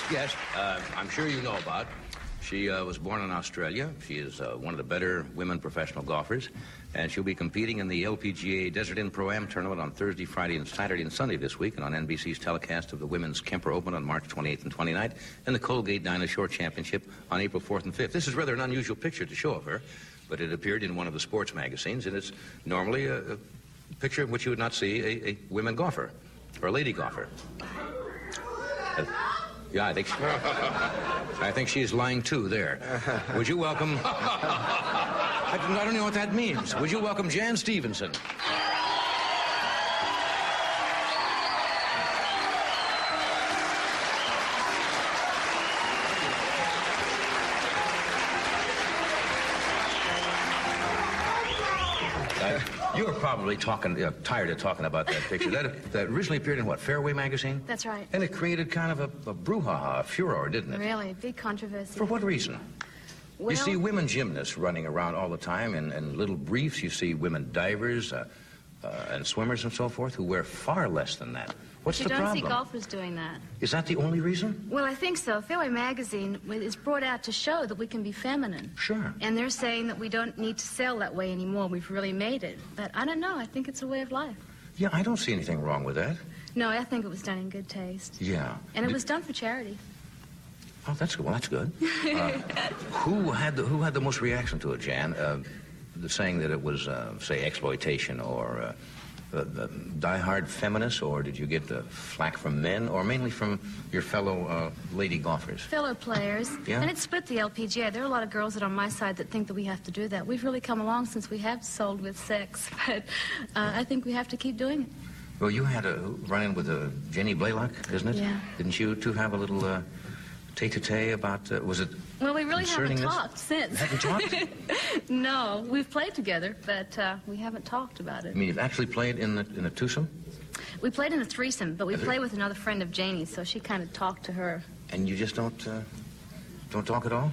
guest, I'm sure you know about. She was born in Australia. She is one of the better women professional golfers, and she'll be competing in the LPGA Desert Inn Pro-Am tournament on Thursday, Friday, and Saturday and Sunday this week, and on NBC's telecast of the Women's Kemper Open on March 28th and 29th, and the Colgate Dinah Shore Championship on April 4th and 5th. This is rather an unusual picture to show of her, but it appeared in one of the sports magazines, and it's normally a picture in which you would not see a women golfer or a lady golfer. Yeah, I think she's lying too there. Would you welcome... I don't know what that means. Would you welcome Jan Stephenson? You were probably tired of talking about that picture. That originally appeared in what, Fairway magazine? That's right. And it created kind of a brouhaha, a furor, didn't it? Really, a big controversy. For what reason? Well, you see women gymnasts running around all the time in little briefs. You see women divers and swimmers and so forth who wear far less than that. What's the problem? You don't see golfers doing that. Is that the only reason? Well, I think so. Fairway magazine is brought out to show that we can be feminine. Sure. And they're saying that we don't need to sell that way anymore. We've really made it. But I don't know. I think it's a way of life. Yeah, I don't see anything wrong with that. No, I think it was done in good taste. Yeah. And it was done for charity. Oh, that's good. Well, that's good. Who had the most reaction to it, Jan? Saying that it was, say, exploitation or die-hard feminists, or did you get flack from men, or mainly from your fellow lady golfers? Fellow players. Yeah. And it split the LPGA. There are a lot of girls that are on my side that think that we have to do that. We've really come along since we have sold with sex, but I think we have to keep doing it. Well, you had a run-in with Jenny Blaylock, isn't it? Yeah. Didn't you two have a little tete-a-tete about, was it Well, we really haven't this? talked since. Haven't talked? No, we've played together, but we haven't talked about it. I mean, you've actually played in a twosome? We played in a threesome, but we play with another friend of Janie's, so she kind of talked to her. And you just don't talk at all?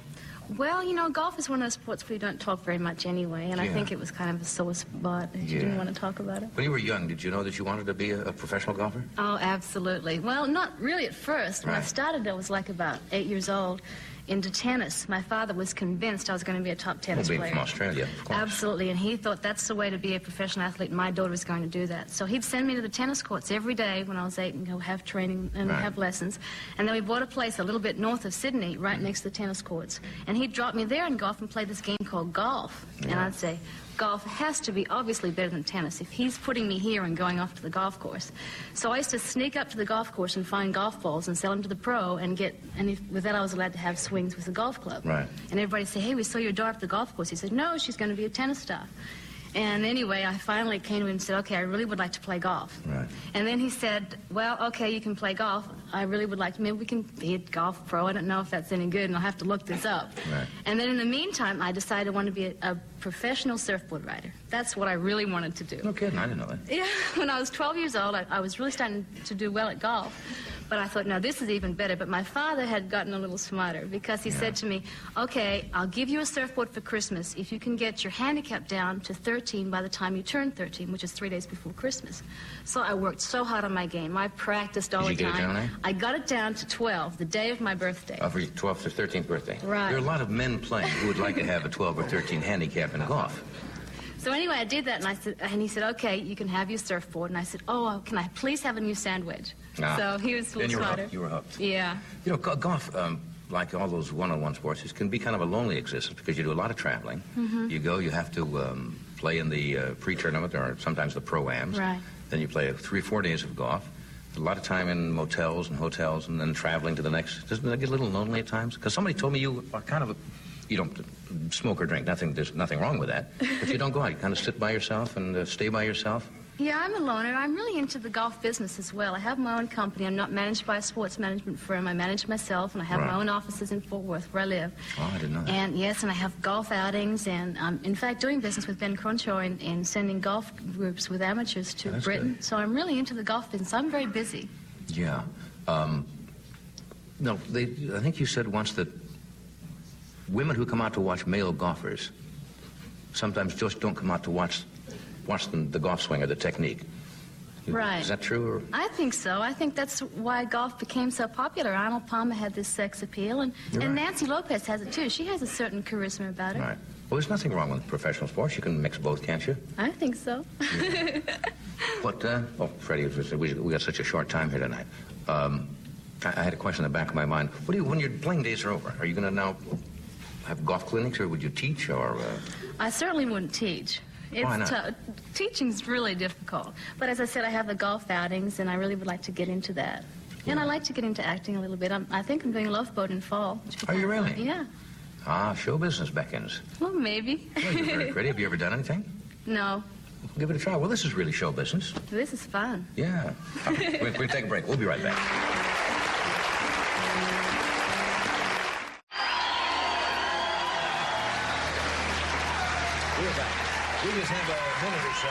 Well, you know, golf is one of those sports where you don't talk very much anyway, and I think it was kind of a sore spot. She didn't want to talk about it. When you were young, did you know that you wanted to be a professional golfer? Oh, absolutely. Well, not really at first. When I started, I was like about 8 years old. Into tennis. My father was convinced I was going to be a top tennis player. Being from Australia, of course. Absolutely, and he thought that's the way to be a professional athlete, and my daughter was going to do that. So he'd send me to the tennis courts every day when I was 8 and go have training and have lessons. And then we bought a place a little bit north of Sydney, right next to the tennis courts. And he'd drop me there and go off and play this game called golf. And I'd say, golf has to be obviously better than tennis if he's putting me here and going off to the golf course. So I used to sneak up to the golf course and find golf balls and sell them to the pro and with that I was allowed to have swings with the golf club. Right. And everybody said, hey, we saw your daughter at the golf course. He said, no, she's going to be a tennis star. And anyway, I finally came to him and said, okay, I really would like to play golf. Right. And then he said, well, okay, you can play golf. I really would like to, maybe we can be a golf pro. I don't know if that's any good, and I'll have to look this up. Right. And then in the meantime, I decided I wanted to be a professional surfboard rider. That's what I really wanted to do. No kidding, I didn't know that. Yeah, when I was 12 years old, I was really starting to do well at golf. But I thought, no, this is even better. But my father had gotten a little smarter because he said to me, okay, I'll give you a surfboard for Christmas if you can get your handicap down to 13 by the time you turn 13, which is 3 days before Christmas. So I worked so hard on my game. I practiced all the time. Did you get it down there? I got it down to 12, the day of my birthday. For your 12th or 13th birthday? Right. There are a lot of men playing who would like to have a 12 or 13 handicap in golf. So anyway, I did that, and he said, okay, you can have your surfboard. And I said, oh, can I please have a new sand wedge? So he was a little smarter. You were hooked. Yeah. You know, golf, like all those one-on-one sports, it can be kind of a lonely existence because you do a lot of traveling. You go, you have to play in the pre-tournament or sometimes the pro-ams. Right. Then you play 3 or 4 days of golf. A lot of time in motels and hotels and then traveling to the next. Doesn't that get a little lonely at times? Because somebody told me you are kind of you don't smoke or drink. There's nothing wrong with that. But you don't go out. You kind of sit by yourself and stay by yourself. Yeah, I'm a loner. I'm really into the golf business as well. I have my own company. I'm not managed by a sports management firm. I manage myself, and I have my own offices in Fort Worth, where I live. Oh, I didn't know that. And yes, and I have golf outings, and I'm, in fact, doing business with Ben Crenshaw in sending golf groups with amateurs to Britain. Good. So I'm really into the golf business. I'm very busy. Yeah. No, I think you said once that women who come out to watch male golfers sometimes just don't come out to watch the golf swing or the technique. Right. Is that true? Or? I think so. I think that's why golf became so popular. Arnold Palmer had this sex appeal, and Right. Nancy Lopez has it too. She has a certain charisma about her. Right. Well, there's nothing wrong with professional sports. You can mix both, can't you? I think so. Yeah. But, Freddie, we got such a short time here tonight. I had a question in the back of my mind. What do you, when your playing days are over, are you going to now have golf clinics, or would you teach, or? I certainly wouldn't teach. Why not? Teaching's really difficult. But as I said, I have the golf outings, and I really would like to get into that. And I like to get into acting a little bit. I think I'm doing a loaf boat in fall. Are you really? Yeah. Ah, show business beckons. Well, maybe. Well, you're very pretty. Have you ever done anything? No. Give it a try. Well, this is really show business. This is fun. Yeah. We'll take a break. We'll be right back. We're back. We just have a minute or so.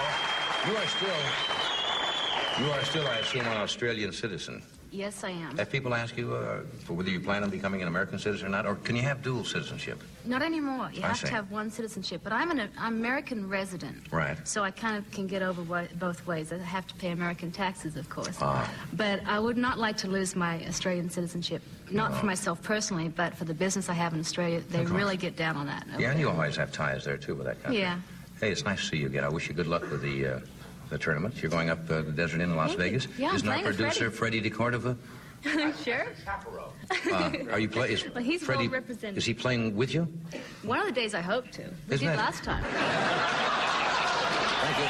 You are still, I assume, an Australian citizen. Yes, I am. Have people ask you for whether you plan on becoming an American citizen or not, or can you have dual citizenship? Not anymore. You I have see. to have one citizenship. But I'm an American resident. Right. So I kind of can get over both ways. I have to pay American taxes, of course. Ah. But I would not like to lose my Australian citizenship. Not No. for myself personally, but for the business I have in Australia. They Of course. really get down on that. Yeah, and you always have ties there, too, with that country. Yeah. Hey, it's nice to see you again. I wish you good luck with the tournament. You're going up the Desert Inn in Las Thank you. Vegas. Yeah, I'm Isn't our playing with producer, Freddie DeCordova? Sure. Are you playing? Well, he's Freddie, well represented. Is he playing with you? One of the days I hope to. We Isn't did that- last time. Thank you.